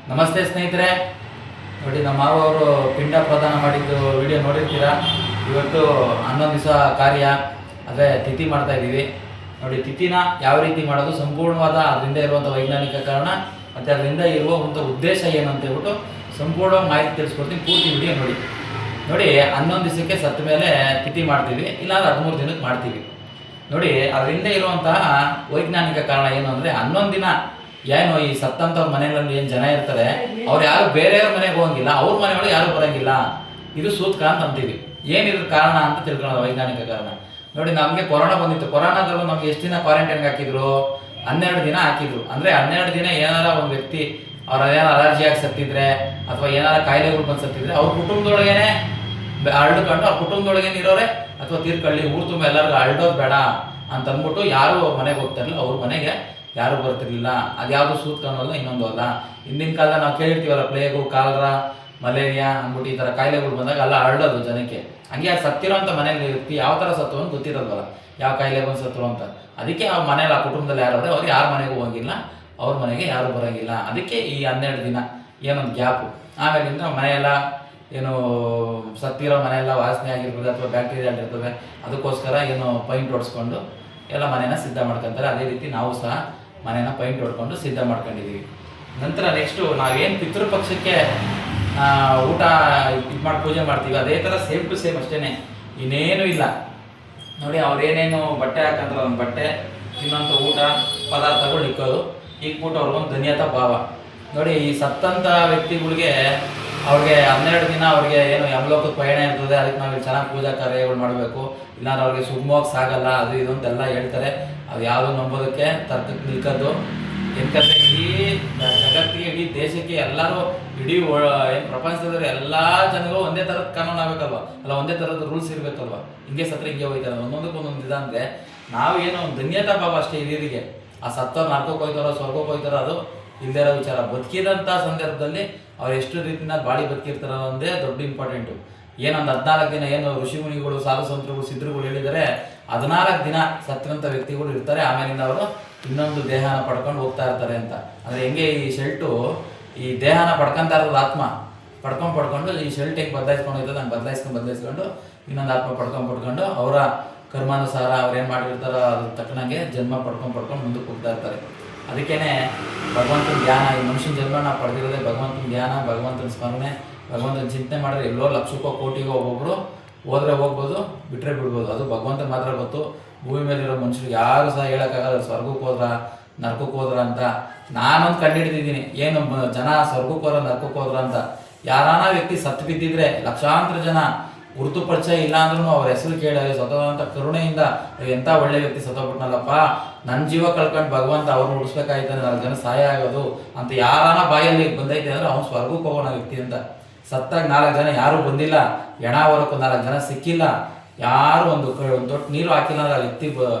ನಮಸ್ತೆ ಸ್ನೇಹಿತರೆ, ನೋಡಿ ನಮ್ಮ ಮಾವ ಅವರು ಪಿಂಡ ಪ್ರದಾನ ಮಾಡಿದ್ದು ವಿಡಿಯೋ ನೋಡಿರ್ತೀರಾ. ಇವತ್ತು 11 ದಿವಸ ಕಾರ್ಯ ಅದೇ ತಿಥಿ ಮಾಡ್ತಾ ಇದ್ದೀವಿ. ನೋಡಿ, ತಿಥಿನ ಯಾವ ರೀತಿ ಮಾಡೋದು, ಸಂಪೂರ್ಣವಾದ ಅದರಿಂದ ಇರುವಂಥ ವೈಜ್ಞಾನಿಕ ಕಾರಣ ಮತ್ತು ಅದರಿಂದ ಇರುವಂಥ ಉದ್ದೇಶ ಏನು ಅಂತ ಹೇಳ್ಬಿಟ್ಟು ಸಂಪೂರ್ಣವಾಗಿ ಮಾಹಿತಿ ತಿಳಿಸ್ಕೊಡ್ತೀನಿ. ಪೂರ್ತಿ ವಿಡಿಯೋ ನೋಡಿ. 11 ದಿವಸಕ್ಕೆ ಸತ್ತ ಮೇಲೆ ತಿಥಿ ಮಾಡ್ತೀವಿ, ಇಲ್ಲಾಂದ್ರೆ 13 ದಿನಕ್ಕೆ ಮಾಡ್ತೀವಿ. ನೋಡಿ, ಅದರಿಂದ ಇರುವಂತಹ ವೈಜ್ಞಾನಿಕ ಕಾರಣ ಏನು ಅಂದರೆ, 11 ದಿನ ಏನು ಈ ಸತ್ತಂಥವ್ರ ಮನೆಯಲ್ಲಿ ಏನು ಜನ ಇರ್ತಾರೆ, ಅವ್ರು ಯಾರು ಬೇರೆಯವ್ರ ಮನೆಗೆ ಹೋಗಂಗಿಲ್ಲ, ಅವ್ರ ಮನೆಯೊಳಗೆ ಯಾರು ಬರೋಂಗಿಲ್ಲ. ಇದು ಸೂತ್ಕ ಅಂತ ಅಂತೀವಿ. ಏನಿದ್ರ ಕಾರಣ ಅಂತ ತಿಳ್ಕೊಳ್ಳೋದು, ವೈಜ್ಞಾನಿಕ ಕಾರಣ. ನೋಡಿ, ನಮಗೆ ಕೊರೋನಾ ಬಂದಿತ್ತು. ಕೊರೋನಾದಲ್ಲೂ ನಮ್ಗೆ ಎಷ್ಟು ದಿನ ಕ್ವಾರಂಟೈನ್ಗೆ ಹಾಕಿದ್ರು? 12 ದಿನ ಹಾಕಿದ್ರು. ಅಂದರೆ 12 ದಿನ ಏನಾರ ಒಂದು ವ್ಯಕ್ತಿ ಅವ್ರ ಏನಾರು ಅಲರ್ಜಿಯಾಗಿ ಸತ್ತಿದ್ರೆ ಅಥವಾ ಏನಾರ ಕಾಯಿಲೆಗಳು ಬಂದು ಸತ್ತಿದ್ರೆ ಅವ್ರ ಕುಟುಂಬದೊಳಗೇನೆ ಹರಡ್ಕೊಂಡು ಅವ್ರ ಕುಟುಂಬದೊಳಗೇನೆ ಇರೋರೆ ಅಥವಾ ತೀರ್ಕೊಳ್ಳಿ, ಊರು ತುಂಬ ಎಲ್ಲರಿಗೂ ಹರಡೋದು ಬೇಡ ಅಂತ ಅಂದ್ಬಿಟ್ಟು ಯಾರು ಮನೆಗೆ ಹೋಗ್ತಾರಲ್ಲ ಅವ್ರ ಮನೆಗೆ ಯಾರು ಬರ್ತಿರ್ಲಿಲ್ಲ. ಅದ್ಯಾವುದು ಸೂತ್ಕ ಅನ್ನೋದು ಇನ್ನೊಂದು ಅಲ್ಲ. ಹಿಂದಿನ ಕಾಲದಲ್ಲಿ ನಾವು ಕೇಳಿರ್ತೀವಲ್ಲ, ಪ್ಲೇಗು, ಕಾಲರ, ಮಲೇರಿಯಾ ಅಂದ್ಬಿಟ್ಟು ಈ ಥರ ಕಾಯಿಲೆಗಳು ಬಂದಾಗ ಎಲ್ಲ ಹರಡೋದು ಜನಕ್ಕೆ. ಹಂಗೆ ಆ ಸತ್ತಿರೋ ಅಂತ ಮನೇಲಿ ವ್ಯಕ್ತಿ ಯಾವ ಥರ ಸತ್ತು ಅಂತ ಗೊತ್ತಿರೋದಲ್ಲ, ಯಾವ ಕಾಯಿಲೆ ಬಂದು ಸತ್ತರು ಅಂತ. ಅದಕ್ಕೆ ಆ ಮನೇಲಿ ಆ ಕುಟುಂಬದಲ್ಲಿ ಯಾರು ಅವ್ರು ಯಾರ ಮನೆಗೂ ಹೋಗಿಲ್ಲ, ಅವ್ರ ಮನೆಗೆ ಯಾರು ಬರೋಂಗಿಲ್ಲ. ಅದಕ್ಕೆ ಈ 12 ದಿನ ಏನೊಂದು ಗ್ಯಾಪು. ಆಮೇಲಿಂದ ಮನೆಯೆಲ್ಲ ಏನು ಸತ್ತಿರೋ ಮನೆಯೆಲ್ಲ ವಾಸನೆ ಆಗಿರ್ತದೆ ಅಥವಾ ಬ್ಯಾಕ್ಟೀರಿಯಾ ಆಗಿರ್ತದೆ, ಅದಕ್ಕೋಸ್ಕರ ಏನು ಪೈಂಟ್ ಹೊಡ್ಸ್ಕೊಂಡು ಎಲ್ಲ ಮನೇನ ಸಿದ್ಧ ಮಾಡ್ಕೊತಾರೆ. ಅದೇ ರೀತಿ ನಾವು ಸಹ ಮನೇನ ಪೈಂಟ್ ಹೊಡ್ಕೊಂಡು ಸಿದ್ಧ ಮಾಡ್ಕೊಂಡಿದ್ದೀವಿ. ನಂತರ ನೆಕ್ಸ್ಟು ನಾವೇನು ಪಿತೃಪಕ್ಷಕ್ಕೆ ಊಟ ಇದು ಮಾಡಿ ಪೂಜೆ ಮಾಡ್ತೀವಿ, ಅದೇ ಥರ ಸೇಮ್ ಟು ಸೇಮ್ ಅಷ್ಟೇ, ಇನ್ನೇನು ಇಲ್ಲ. ನೋಡಿ, ಅವ್ರೇನೇನು ಬಟ್ಟೆ ಹಾಕಂದ್ರೆ ಒಂದು ಬಟ್ಟೆ, ಇನ್ನೊಂದು ಊಟ ಪದಾರ್ಥಗಳು ಇಕ್ಕೋದು, ಇಕ್ಬಿಟ್ಟು ಅವ್ರಿಗೊಂದು ಧನ್ಯತಾ ಭಾವ. ನೋಡಿ, ಈ ಸತ್ತಂಥ ವ್ಯಕ್ತಿಗಳಿಗೆ ಅವ್ರಿಗೆ 12 ದಿನ ಅವ್ರಿಗೆ ಏನು ಯಮಲೋಕದ ಪಯಣ ಇರ್ತದೆ, ಅದಕ್ಕೆ ನಾವು ಚೆನ್ನಾಗಿ ಪೂಜಾ ಕಾರ್ಯಗಳು ಮಾಡಬೇಕು, ಇಲ್ಲಾಂದ್ರೆ ಅವ್ರಿಗೆ ಸುಗಮವಾಗಿ ಸಾಗಲ್ಲ, ಅದು ಇದು ಅಂತೆಲ್ಲ ಹೇಳ್ತಾರೆ. ಅದು ಯಾವುದು ನಂಬೋದಕ್ಕೆ ತರ್ಕಕ್ಕೆ ನಿಲ್ಕೋದು. ಯಾಕಂದರೆ ಇಡೀ ಜಗತ್ತಿಗೆ, ಇಡೀ ದೇಶಕ್ಕೆ, ಎಲ್ಲರೂ ಇಡೀ ಏನು ಪ್ರಪಂಚದಲ್ಲಿ ಎಲ್ಲ ಜನಗಳು ಒಂದೇ ಥರದ ಕಾನೂನು ಆಗಬೇಕಲ್ವ, ಅಲ್ಲ ಒಂದೇ ಥರದ ರೂಲ್ಸ್ ಇರಬೇಕಲ್ವ. ಹಿಂಗೆ ಸತ್ರ ಹಿಂಗೆ ಹೋಯ್ತಾರೆ, ಒಂದೊಂದಕ್ಕೆ ಒಂದೊಂದು ಇದೆ. ಅಂದರೆ ನಾವೇನು ಧನ್ಯತಾ ಭಾವ ಅಷ್ಟೇ ಹಿರಿಯರಿಗೆ. ಆ ಸತ್ತವ್ರು ನರ್ಕಕ್ಕೆ ಹೋಯ್ತಾರೋ ಸ್ವರ್ಗಕ್ಕೆ ಹೋಯ್ತಾರೋ ಅದು ಇಲ್ಲದೇ ಇರೋ ವಿಚಾರ. ಬದುಕಿದಂಥ ಸಂದರ್ಭದಲ್ಲಿ ಅವ್ರು ಎಷ್ಟು ರೀತಿನ ಬಾಡಿ ಬದುಕಿರ್ತಾರೋ ಒಂದೇ ದೊಡ್ಡ ಇಂಪಾರ್ಟೆಂಟು. ಏನೊಂದು 14 ದಿನ ಏನು ಋಷಿಮುನಿಗಳು, ಸಾಧು ಸಂತರುಗಳು, ಸಿದ್ಧರುಗಳು ಹೇಳಿದರೆ 14 ದಿನ ಸತ್ತಿರಂಥ ವ್ಯಕ್ತಿಗಳು ಇರ್ತಾರೆ. ಆಮೇಲಿಂದ ಅವರು ಇನ್ನೊಂದು ದೇಹನ ಪಡ್ಕೊಂಡು ಹೋಗ್ತಾ ಇರ್ತಾರೆ ಅಂತ. ಅಂದರೆ ಹೆಂಗೆ ಈ ಶೆಲ್ಟು ಈ ದೇಹನ ಪಡ್ಕೊತಾ ಇರೋದು ಆತ್ಮ ಪಡ್ಕೊಂಡು ಈ ಶೆಲ್ಟ್ ಹೆಂಗೆ ಬದಲಾಯಿಸ್ಕೊಂಡು ಹೋಗ್ತದೆ, ಹಂಗೆ ಬದಲಾಯಿಸ್ಕೊಂಡು ಇನ್ನೊಂದು ಆತ್ಮ ಪಡ್ಕೊಂಡು ಅವರ ಕರ್ಮಾನುಸಾರ ಅವ್ರು ಏನು ಮಾಡಿರ್ತಾರೋ ಅದ್ರ ತಕ್ಕನಂಗೆ ಜನ್ಮ ಪಡ್ಕೊಂಡು ಮುಂದಕ್ಕೆ ಹೋಗ್ತಾ ಇರ್ತಾರೆ. ಅದಕ್ಕೇ ಭಗವಂತನ ಧ್ಯಾನ, ಈ ಮನುಷ್ಯನ ಜನ್ಮ ನಾವು ಪಡೆದಿರೋದೇ ಭಗವಂತನ ಧ್ಯಾನ, ಭಗವಂತನ ಸ್ಮರಣೆ, ಭಗವಂತನ ಚಿಂತನೆ ಮಾಡಿದ್ರೆ ಎಲ್ಲೋ ಲಕ್ಷಕ್ಕೋ ಕೋಟಿಗೋ ಒಬ್ಬೊಬ್ಬರು ಹೋದ್ರೆ ಹೋಗ್ಬೋದು, ಬಿಟ್ಟರೆ ಬಿಡ್ಬೋದು. ಅದು ಭಗವಂತನ ಮಾತ್ರ ಗೊತ್ತು. ಭೂಮಿ ಮೇಲಿರೋ ಮನುಷ್ಯರಿಗೆ ಯಾರು ಸಹ ಹೇಳೋಕ್ಕಾಗಲ್ಲ ಸ್ವರ್ಗಕ್ಕೆ ಹೋದ್ರ ನರ್ಕಕ್ಕೆ ಹೋದ್ರ ಅಂತ. ನಾನೊಂದು ಕಂಡುಹಿಡಿದಿದ್ದೀನಿ, ಏನು ಜನ ಸ್ವರ್ಗಕ್ಕೆ ಹೋದ್ರ ನರ್ಕಕ್ಕೆ ಹೋದ್ರ ಅಂತ. ಯಾರಾನ ವ್ಯಕ್ತಿ ಸತ್ತು ಬಿದ್ದಿದ್ರೆ ಲಕ್ಷಾಂತರ ಜನ ಗುರುತು ಪರಿಚಯ ಇಲ್ಲ ಅಂದ್ರೂ ಅವ್ರ ಹೆಸರು ಕೇಳಿ ಸತ್ತೋದಂಥ ಕರುಣೆಯಿಂದ ಎಂಥ ಒಳ್ಳೆ ವ್ಯಕ್ತಿ ಸತ್ತೋಗ್ಬಿಟ್ನಲ್ಲಪ್ಪ, ನನ್ನ ಜೀವ ಕಳ್ಕೊಂಡು ಭಗವಂತ ಅವ್ರನ್ನ ಉಳಿಸ್ಬೇಕಾಯ್ತಾನೆ, 4 ಜನ ಸಹಾಯ ಆಗೋದು ಅಂತ ಯಾರಾನ ಬಾಯಲ್ಲಿ ಬಂದೈತೆ ಅಂದರೆ ಅವ್ನು ಸ್ವರ್ಗಕ್ಕೆ ಹೋಗೋಣ ವ್ಯಕ್ತಿ ಅಂತ. ಸತ್ತಾಗ 4 ಜನ ಯಾರೂ ಬಂದಿಲ್ಲ, ಎಣ ಹೊರಕ್ಕೂ 4 ಜನ ಸಿಕ್ಕಿಲ್ಲ, ಯಾರು ಒಂದು ದೊಡ್ಡ ನೀರು ಹಾಕಿಲ್ಲ ಅಂದ್ರೆ ಆ ವ್ಯಕ್ತಿ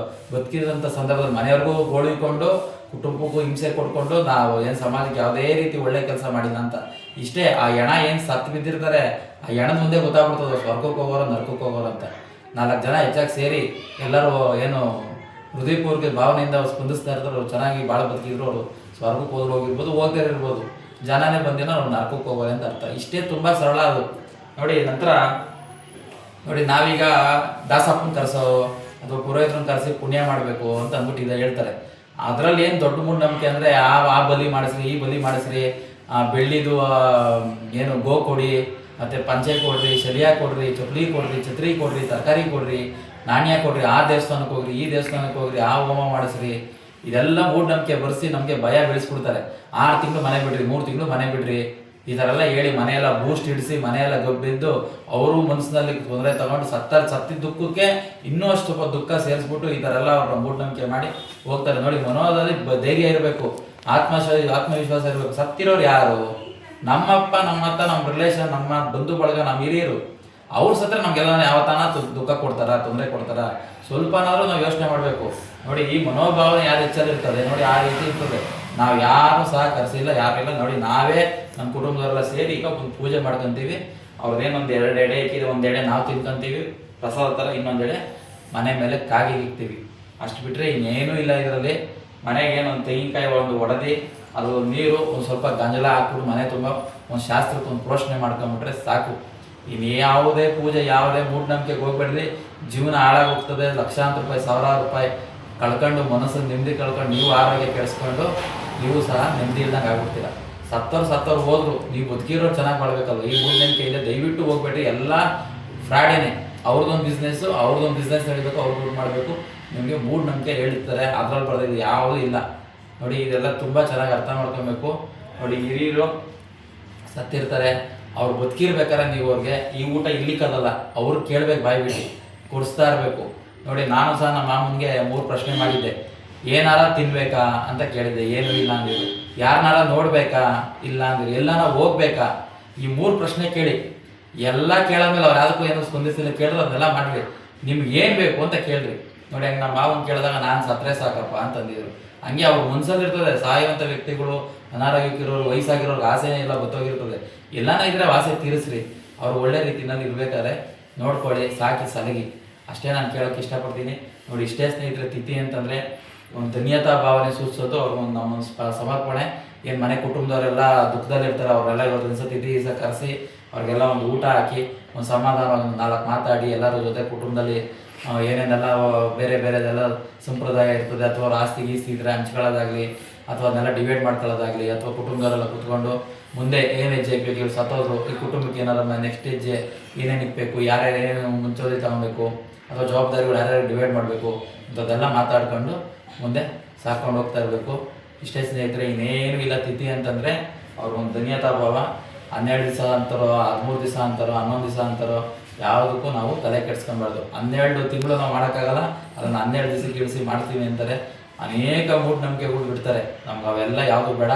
ಬದುಕಿದಂಥ ಸಂದರ್ಭದಲ್ಲಿ ಮನೆಯವ್ರಿಗೂ ಗೋಳಿಕೊಂಡು ಕುಟುಂಬಕ್ಕೂ ಹಿಂಸೆ ಕೊಡ್ಕೊಂಡು ನಾವು ಏನು ಸಮಾಜಕ್ಕೆ ಯಾವುದೇ ರೀತಿ ಒಳ್ಳೆ ಕೆಲಸ ಮಾಡಿಲ್ಲ ಅಂತ. ಇಷ್ಟೇ, ಆ ಎಣ ಏನು ಸತ್ತು ಬಿದ್ದಿರ್ತಾರೆ ಆ ಎಣದ ಮುಂದೆ ಗೊತ್ತಾಗ್ಬಿಡ್ತದೆ ಸ್ವರ್ಗಕ್ಕೆ ಹೋಗೋರು ನರ್ಕಕ್ಕೆ ಹೋಗೋರು ಅಂತ. 4 ಜನ ಹೆಚ್ಚಾಗಿ ಸೇರಿ ಎಲ್ಲರೂ ಏನು ಹೃದಯಪೂರ್ವಕ ಭಾವನೆಯಿಂದ ಸ್ಪಂದಿಸ್ತಾ ಇರ್ತಾರೆ. ಅವ್ರು ಚೆನ್ನಾಗಿ ಭಾಳ ಬದುಕಿದ್ರು, ಅವರು ಸ್ವರ್ಗಕ್ಕೆ ಹೋದ್ರು ಹೋಗಿರ್ಬೋದು, ಹೋಗದೇ ಇರ್ಬೋದು, ಜನನೇ ಬಂದಿನ ಅವ್ರು ನರ್ಕಕ್ಕೆ ಹೋಗೋರೆ ಅಂತ ಅರ್ಥ. ಇಷ್ಟೇ, ತುಂಬ ಸರಳ ಅದು. ನೋಡಿ, ನಂತರ ನೋಡಿ, ನಾವೀಗ ದಾಸಪ್ಪನ ಕರೆಸೋ ಅಥವಾ ಪುರೋಹಿತರನ್ನ ಕರೆಸಿ ಪುಣ್ಯ ಮಾಡಬೇಕು ಅಂತ ಅಂದ್ಬಿಟ್ಟು ಹೇಳ್ತಾರೆ. ಅದರಲ್ಲಿ ಏನು ದೊಡ್ಡ ಮೂಢನಂಬಿಕೆ ಅಂದರೆ ಆ ಬಲಿ ಮಾಡಿಸ್ರಿ, ಈ ಬಲಿ ಮಾಡಿಸ್ರಿ, ಬೆಳ್ಳಿದು ಏನು ಗೋ ಕೊಡಿ, ಮತ್ತು ಪಂಚೆ ಕೊಡ್ರಿ, ಶಲಿಯ ಕೊಡ್ರಿ, ಚಪ್ಪಲಿ ಕೊಡ್ರಿ, ಛತ್ರಿ ಕೊಡ್ರಿ, ತರಕಾರಿ ಕೊಡ್ರಿ, ನಾಣ್ಯ ಕೊಡ್ರಿ, ಆ ದೇವಸ್ಥಾನಕ್ಕೆ ಹೋಗ್ರಿ, ಈ ದೇವಸ್ಥಾನಕ್ಕೆ ಹೋಗ್ರಿ, ಆ ಹೋಮ ಮಾಡಿಸ್ರಿ, ಇದೆಲ್ಲ ಮೂಢನಂಬಿಕೆ ಬರೆಸಿ ನಮಗೆ ಭಯ ಬೆಳೆಸ್ಬಿಡ್ತಾರೆ. 6 ತಿಂಗಳು ಮನೆ ಬಿಡ್ರಿ, 3 ತಿಂಗಳು ಮನೆ ಬಿಡ್ರಿ, ಈ ಥರ ಎಲ್ಲ ಹೇಳಿ ಮನೆಯೆಲ್ಲ ಬೂಸ್ಟ್ ಹಿಡಿಸಿ ಮನೆಯೆಲ್ಲ ಗಬ್ಬಿದ್ದು ಅವರು ಮನಸ್ಸಿನಲ್ಲಿ ತೊಂದರೆ ತಗೊಂಡು ಸತ್ತಿದ್ದ ದುಃಖಕ್ಕೆ ಇನ್ನೂ ಅಷ್ಟು ದುಃಖ ಸೇರಿಸ್ಬಿಟ್ಟು ಈ ಥರ ಎಲ್ಲ ಅವ್ರ ಮೂಢನಂಬಿಕೆ ಮಾಡಿ ಹೋಗ್ತಾರೆ. ನೋಡಿ, ಮನೋದಲ್ಲಿ ಧೈರ್ಯ ಇರಬೇಕು, ಆತ್ಮವಿಶ್ವಾಸ ಇರಬೇಕು. ಸತ್ತಿರೋರು ಯಾರು? ನಮ್ಮಪ್ಪ, ನಮ್ಮ ಅತ್ತ, ನಮ್ಮ ರಿಲೇಷನ್, ನಮ್ಮ ಬಂಧು ಬಳಗ, ನಮ್ಮ ಹಿರಿಯರು. ಅವ್ರು ಸತ್ರ ನಮಗೆಲ್ಲ ಯಾವತ್ತಾನ ದುಃಖ ಕೊಡ್ತಾರ, ತೊಂದರೆ ಕೊಡ್ತಾರ? ಸ್ವಲ್ಪನಾದ್ರೂ ನಾವು ಯೋಚನೆ ಮಾಡಬೇಕು. ನೋಡಿ, ಈ ಮನೋಭಾವನೆ ಯಾರು ಹೆಚ್ಚಾಗಿರ್ತದೆ ನೋಡಿ, ಆ ರೀತಿ ಇರ್ತದೆ. ನಾವು ಯಾರು ಸಹ ಕರೆಸಿಲ್ಲ, ಯಾರಿಲ್ಲ. ನೋಡಿ, ನಾವೇ ನಮ್ಮ ಕುಟುಂಬದವರೆಲ್ಲ ಸೇರಿ ಈಗ ಒಂದು ಪೂಜೆ ಮಾಡ್ಕೊತೀವಿ. ಅವ್ರದ್ದೇನೊಂದು 2 ಎಡೆ ಇಕ್ಕಿದ್ರೆ 1 ಎಡೆ ನಾವು ತಿನ್ಕೊಂತೀವಿ ಪ್ರಸಾದ ಥರ, ಇನ್ನೊಂದು ಎಡೆ ಮನೆ ಮೇಲೆ ಕಾಗಿಗೆ ಇಕ್ತೀವಿ. ಅಷ್ಟು ಬಿಟ್ಟರೆ ಇನ್ನೇನೂ ಇಲ್ಲ ಇದರಲ್ಲಿ. ಮನೆಗೆ ಏನೊಂದು ತೆಂಗಿನಕಾಯಿ ಒಂದು ಒಡೆದು ಅದು ನೀರು ಒಂದು ಸ್ವಲ್ಪ ಗಂಜಲ ಹಾಕ್ಬಿಟ್ಟು ಮನೆ ತುಂಬ ಒಂದು ಶಾಸ್ತ್ರಕ್ಕೆ ಒಂದು ಪ್ರೋಷಣೆ ಮಾಡ್ಕೊಂಬಿಟ್ರೆ ಸಾಕು. ಇನ್ನು ಯಾವುದೇ ಪೂಜೆ ಯಾವುದೇ ಮೂಢನಂಬಿಕೆಗೆ ಹೋಗ್ಬೇಡ್ರಿ, ಜೀವನ ಹಾಳಾಗೋಗ್ತದೆ. ಲಕ್ಷಾಂತರ ರೂಪಾಯಿ ಸಾವಿರಾರು ರೂಪಾಯಿ ಕಳ್ಕೊಂಡು ಮನಸ್ಸನ್ನು ನೆಮ್ಮದಿ ಕಳ್ಕೊಂಡು ನೀವು ಆರೋಗ್ಯ ಕೆಡಿಸ್ಕೊಂಡು ನೀವು ಸಹ ನೆಮ್ಮದಿ ಇಲ್ದಂಗೆ ಆಗ್ಬಿಡ್ತೀರ. ಸತ್ತವ್ರು ಹೋದ್ರು, ನೀವು ಬದುಕಿರೋರು ಚೆನ್ನಾಗಿ ಮಾಡಬೇಕಲ್ಲ. ಈ ಮೂಢನಂಬಿಕೆ ಇದೆ, ದಯವಿಟ್ಟು ಹೋಗ್ಬೇಡ್ರಿ. ಎಲ್ಲ ಫ್ರಾಡೇನೆ. ಅವ್ರದ್ದೊಂದು ಬಿಸ್ನೆಸ್ ನಡಿಬೇಕು, ಅವ್ರು ದುಡ್ಡು ಮಾಡಬೇಕು. ನಿಮಗೆ ಮೂಢನಂಬಿಕೆ ಹೇಳಿರ್ತಾರೆ, ಅದ್ರಲ್ಲಿ ಬರೋದು ಯಾವುದೂ ಇಲ್ಲ ನೋಡಿ. ಇದೆಲ್ಲ ತುಂಬ ಚೆನ್ನಾಗಿ ಅರ್ಥ ಮಾಡ್ಕೊಬೇಕು ನೋಡಿ. ಹಿರಿಯರು ಸತ್ತಿರ್ತಾರೆ, ಅವ್ರು ಬದುಕಿರ್ಬೇಕಾರೆ ನೀವು ಅವ್ರಿಗೆ ಈ ಊಟ ಇಲ್ಲಿಕ್ಕದಲ್ಲ, ಅವ್ರು ಕೇಳ್ಬೇಕು, ಬಾಯಿ ಬಿಟ್ಟು ಕೊಡಿಸ್ತಾ ಇರಬೇಕು ನೋಡಿ. ನಾನು ಸಹ ನಮ್ಮ ಮಾಮನಿಗೆ 3 ಪ್ರಶ್ನೆ ಮಾಡಿದ್ದೆ. ಏನಾರ ತಿನ್ಬೇಕಾ ಅಂತ ಕೇಳಿದ್ದೆ, ಏನೂ ಇಲ್ಲ ಅಂದಿದ್ರು. ಯಾರನ್ನಾರ ನೋಡ್ಬೇಕಾ, ಇಲ್ಲ ಅಂದಿರು. ಎಲ್ಲಾರ ಹೋಗ್ಬೇಕಾ, ಈ 3 ಪ್ರಶ್ನೆ ಕೇಳಿ. ಎಲ್ಲ ಕೇಳಾದ್ಮೇಲೆ ಅವ್ರು ಯಾವುದಕ್ಕೂ ಏನೋ ಸ್ಪಂದಿಸಿಲ್ಲ, ಕೇಳಿದ್ರೆ ಅದನ್ನೆಲ್ಲ ಮಾಡಿರಿ. ನಿಮ್ಗೆ ಏನು ಬೇಕು ಅಂತ ಕೇಳ್ರಿ ನೋಡಿ. ಹಂಗೆ ನಮ್ಮ ಮಾವನ್ ಕೇಳಿದಾಗ ನಾನು ಸತ್ತರೆ ಸಾಕಪ್ಪ ಅಂತಂದಿದ್ರು. ಹಂಗೆ ಅವ್ರ ಮನ್ಸಲ್ಲಿರ್ತದೆ. ಸಾಯುವಂಥ ವ್ಯಕ್ತಿಗಳು, ಅನಾರೋಗ್ಯಕ್ಕಿರೋರು, ವಯಸ್ಸಾಗಿರೋರ್ಗೆ ಆಸೆನೇ ಇಲ್ಲ, ಗೊತ್ತೋಗಿರ್ತದೆ. ಎಲ್ಲಾನ ಇದ್ರೆ ಆಸೆ ತೀರಿಸ್ರಿ. ಅವ್ರು ಒಳ್ಳೆ ರೀತಿಯಲ್ಲಿ ಇರ್ಬೇಕಾದ್ರೆ ನೋಡ್ಕೊಳ್ಳಿ, ಸಾಕಿ ಸಲಗಿ. ಅಷ್ಟೇ ನಾನು ಕೇಳೋಕ್ಕೆ ಇಷ್ಟಪಡ್ತೀನಿ ನೋಡಿ. ಇಷ್ಟೇ ಸ್ನೇಹಿತರೆ, ತಿಥಿ ಅಂತಂದರೆ ಒಂದು ಧನ್ಯತಾ ಭಾವನೆ ಸೂಚಿಸೋದು ಅವ್ರಿಗೊಂದು ನಮ್ಮ ಸಮರ್ಪಣೆ. ಏನು ಮನೆ ಕುಟುಂಬದವರೆಲ್ಲ ದುಃಖದಲ್ಲಿರ್ತಾರೆ, ಅವರೆಲ್ಲ ಇವತ್ತಿನ ಸಹ ತಿಥಿ ದಿವಸ ಕರೆಸಿ ಅವ್ರಿಗೆಲ್ಲ ಒಂದು ಊಟ ಹಾಕಿ ಒಂದು ಸಮಾಧಾನ, ಒಂದು 4 ಮಾತಾಡಿ ಎಲ್ಲರ ಜೊತೆ ಕುಟುಂಬದಲ್ಲಿ ಏನೇನೆಲ್ಲ ಬೇರೆದೆಲ್ಲ ಸಂಪ್ರದಾಯ ಇರ್ತದೆ, ಅಥವಾ ಅವ್ರ ಆಸ್ತಿ ಗೀಸ್ತಿ ಇದ್ರೆ ಹಂಚ್ಕೊಳ್ಳೋದಾಗಲಿ, ಅಥವಾ ಅದನ್ನೆಲ್ಲ ಡಿವೈಡ್ ಮಾಡ್ಕೊಳ್ಳೋದಾಗಲಿ, ಅಥವಾ ಕುಟುಂಬದವರೆಲ್ಲ ಕುತ್ಕೊಂಡು ಮುಂದೆ ಏನು ಹೆಜ್ಜೆ ಇಕ್ಬೇಕು, ಇವ್ರು ಸತ್ತೋದ್ರು, ಈ ಕುಟುಂಬಕ್ಕೆ ಏನಾದ್ರು ನೆಕ್ಸ್ಟ್ ಹೆಜ್ಜೆ ಏನೇನು ಇಕ್ಬೇಕು, ಯಾರ್ಯಾರು ಏನೇನು ಮುಂಚೂರಿ ತಗೊಬೇಕು, ಅಥವಾ ಜವಾಬ್ದಾರಿಗಳು ಯಾರ್ಯಾರು ಡಿವೈಡ್ ಮಾಡಬೇಕು ಇಂಥದ್ದೆಲ್ಲ ಮಾತಾಡ್ಕೊಂಡು ಮುಂದೆ ಸಾಕೊಂಡು ಹೋಗ್ತಾ ಇರಬೇಕು. ಇಷ್ಟೇ ಸ್ನೇಹಿತರೆ, ಇನ್ನೇನು ಇಲ್ಲ. ತಿಥಿ ಅಂತಂದರೆ ಅವ್ರಿಗೊಂದು ಧನ್ಯತಾ ಭಾವ. 12 ದಿವಸ ಅಂತಾರೋ, 13 ದಿವಸ ಅಂತಾರೋ, 11 ದಿವಸ ಅಂತಾರೋ, ಯಾವುದಕ್ಕೂ ನಾವು ತಲೆ ಕೆಡಿಸ್ಕೊಬಾರ್ದು. 12 ತಿಂಗಳು ನಾವು ಮಾಡೋಕ್ಕಾಗಲ್ಲ, ಅದನ್ನು 12 ದಿವಸಕ್ಕೆ ಇಳಿಸಿ ಮಾಡ್ತೀವಿ ಅಂತಾರೆ. ಅನೇಕ ಮೂಢನಂಬಿಕೆಗಳು ಬಿಡ್ತಾರೆ. ನಮ್ಗೆ ಅವೆಲ್ಲ ಯಾವುದು ಬೇಡ.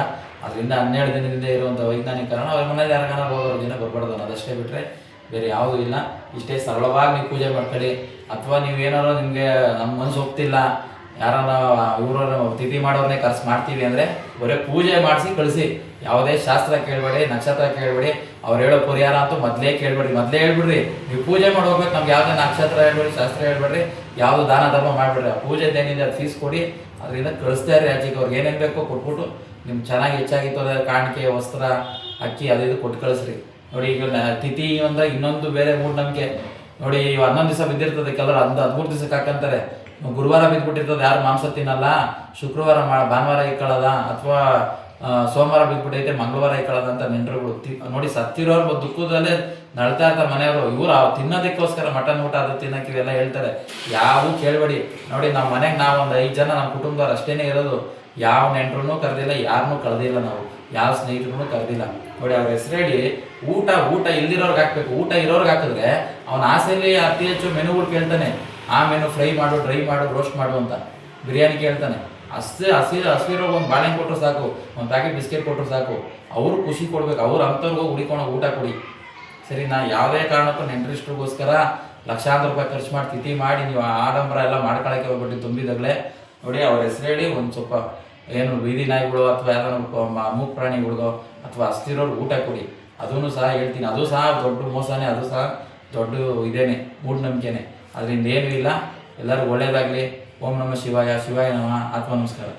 ಅದರಿಂದ 12 ದಿನದಿಂದ ಇರುವಂಥ ವೈಜ್ಞಾನಿಕ ಕಾರಣ ಅವ್ರ ಮನೇಲಿ ಯಾರಿಗಾನ ರೋಗ ದಿನ ಬರಬಾರ್ದು ಅನ್ನೋದಷ್ಟೇ ಬಿಟ್ಟರೆ ಬೇರೆ ಯಾವುದೂ ಇಲ್ಲ. ಇಷ್ಟೇ ಸರಳವಾಗಿ ನೀವು ಪೂಜೆ ಮಾಡ್ಕೊಳ್ಳಿ. ಅಥವಾ ನೀವೇನಾರು ನಿಮಗೆ ನಮ್ಮ ಮನಸ್ಸು ಹೋಗ್ತಿಲ್ಲ, ಯಾರನ್ನ ಇವರು ತಿಥಿ ಮಾಡೋರನ್ನೇ ಕರ್ಸಿ ಮಾಡ್ತೀವಿ ಅಂದರೆ ಬರೀ ಪೂಜೆ ಮಾಡಿಸಿ ಕಳಿಸಿ. ಯಾವುದೇ ಶಾಸ್ತ್ರ ಕೇಳಬೇಡಿ, ನಕ್ಷತ್ರ ಕೇಳಬೇಡಿ, ಅವ್ರು ಹೇಳೋ ಪರಿಹಾರ ಅಂತೂ ಮೊದಲೇ ಕೇಳಬೇಡಿ. ಮೊದಲೇ ಹೇಳ್ಬಿಡ್ರಿ, ನೀವು ಪೂಜೆ ಮಾಡಿ ಹೋಗ್ಬೇಕು. ನಮ್ಗೆ ಯಾವುದೇ ನಕ್ಷತ್ರ ಹೇಳ್ಬೇಡಿ, ಶಾಸ್ತ್ರ ಹೇಳ್ಬೇಡ್ರಿ, ಯಾವುದು ದಾನ ಧರ್ಮ ಮಾಡಿಬಿಡ್ರಿ. ಆ ಪೂಜೆದೇನಿದೆ ಅದು ಫೀಸ್ ಕೊಡಿ, ಅದರಿಂದ ಕಳಿಸ್ತಾ ಇರಿ ಆಚೆಗೆ. ಅವ್ರಿಗೆ ಏನೇನು ಬೇಕೋ ಕೊಟ್ಬಿಟ್ಟು ನಿಮ್ಗೆ ಚೆನ್ನಾಗಿ ಹೆಚ್ಚಾಗಿತ್ತು ಅಂದರೆ ಕಾಣಿಕೆ, ವಸ್ತ್ರ, ಅಕ್ಕಿ ಅದು ಕೊಟ್ಟು ಕಳಿಸ್ರಿ ನೋಡಿ. ಈಗ ತಿಥಿ ಅಂದರೆ ಇನ್ನೊಂದು ಬೇರೆ ಮೂಢನಂಬಿಕೆ ನೋಡಿ. 11 ದಿವಸ ಬಿದ್ದಿರ್ತದೆ, ಕೆಲವರು 13 ದಿವಸಕ್ಕೆ ಹಾಕಂತಾರೆ. ಗುರುವಾರ ಬಿದ್ದುಬಿಟ್ಟಿರ್ತದೆ, ಯಾರು ಮಾಂಸ ತಿನ್ನಲ್ಲ. ಶುಕ್ರವಾರ ಭಾನುವಾರ ಇಕ್ಕೊಳ್ಳೋದ, ಅಥವಾ ಸೋಮವಾರ ಬಿದ್ದುಬಿಟ್ಟೈತೆ ಮಂಗಳವಾರ ಇಕ್ಕೊಳ್ಳೋದ ಅಂತ ನೆಂಟರುಗಳು ನೋಡಿ. ಸತ್ತಿರೋರು ದುಃಖದಲ್ಲೇ ನಳ್ತಾ ಇರ್ತಾರೆ ಮನೆಯವರು. ಇವ್ರು ತಿನ್ನೋದಕ್ಕೋಸ್ಕರ ಮಟನ್ ಊಟ ಅದು ತಿನ್ನೋಕೆ ಇವೆಲ್ಲ ಹೇಳ್ತಾರೆ. ಯಾವುದು ಕೇಳಬೇಡಿ ನೋಡಿ. ನಮ್ಮ ಮನೆಗೆ ನಾವು ಒಂದು 5 ಜನ ನಮ್ಮ ಕುಟುಂಬದವ್ರು ಅಷ್ಟೇ ಇರೋದು. ಯಾವ ನೆಂಟರೂ ಕರೆದಿಲ್ಲ, ಯಾರನ್ನೂ ಕರೆದಿಲ್ಲ, ನಾವು ಯಾವ ಸ್ನೇಹಿತರೂ ಕರೆದಿಲ್ಲ ನೋಡಿ. ಅವ್ರ ಹೆಸರು ಹೇಳಿ ಊಟ ಇಲ್ದಿರೋರ್ಗೆ ಹಾಕ್ಬೇಕು. ಊಟ ಇರೋರ್ಗೆ ಹಾಕಿದ್ರೆ ಅವನ ಆಸೆಯಲ್ಲಿ ಅತಿ ಹೆಚ್ಚು ಮೆನುಗಳು ಕೇಳ್ತಾನೆ. ಆ ಮೆನು ಫ್ರೈ ಮಾಡು, ಡ್ರೈ ಮಾಡು, ರೋಸ್ಟ್ ಮಾಡು ಅಂತ ಬಿರಿಯಾನಿ ಕೇಳ್ತಾನೆ. ಹಸಿರೋ ಒಂದು ಬಾಳೆಹಣ್ಣು ಕೊಟ್ಟರು ಸಾಕು, ಒಂದು ಪ್ಯಾಕೆಟ್ ಬಿಸ್ಕೆಟ್ ಕೊಟ್ಟರು ಸಾಕು. ಅವರು ಖುಷಿ ಕೊಡ್ಬೇಕು. ಅವ್ರು ಅಂಥವ್ರಿಗೂ ಹುಡಿಕೊಂಡು ಊಟ ಕೊಡಿ ಸರಿನಾ. ಯಾವುದೇ ಕಾರಣಕ್ಕೂ ನೆಂಟರಿಷ್ಟ್ರಿಗೋಸ್ಕರ ಲಕ್ಷಾಂತರ ರೂಪಾಯಿ ಖರ್ಚು ಮಾಡಿ ತಿಥಿ ಮಾಡಿ ನೀವು ಆಡಂಬರ ಎಲ್ಲ ಮಾಡ್ಕೊಳಕ್ಕೆ ಹೋಗ್ಬಿಟ್ಟು ತುಂಬಿದಾಗಲೇ ನೋಡಿ. ಅವ್ರ ಹೆಸರು ಹೇಳಿ ಒಂದು ಸ್ವಲ್ಪ ಏನು ಬೀದಿ ನಾಯಿಗಳು ಅಥವಾ ಯಾರು ಮೂಕ್ ಪ್ರಾಣಿಗಳಿಗೋ ಅಥವಾ ಅಸ್ತಿರೋರು ಊಟ ಕೊಡಿ. ಅದನ್ನು ಸಹ ಹೇಳ್ತೀನಿ. ಅದು ಸಹ ದೊಡ್ಡ ಮೋಸನೇ, ಅದು ಸಹ ದೊಡ್ಡ ಇದೇನೆ, ಮೂಢನಂಬಿಕೆನೆ. ಅದರಿಂದ ಏನೂ ಇಲ್ಲ. ಎಲ್ಲರೂ ಒಳ್ಳೆಯದಾಗಲಿ. ಓಂ ನಮಃ ಶಿವಾಯ. ಶಿವಾಯ ನಮಃ. ಆತ್ಮ ನಮಸ್ಕಾರ.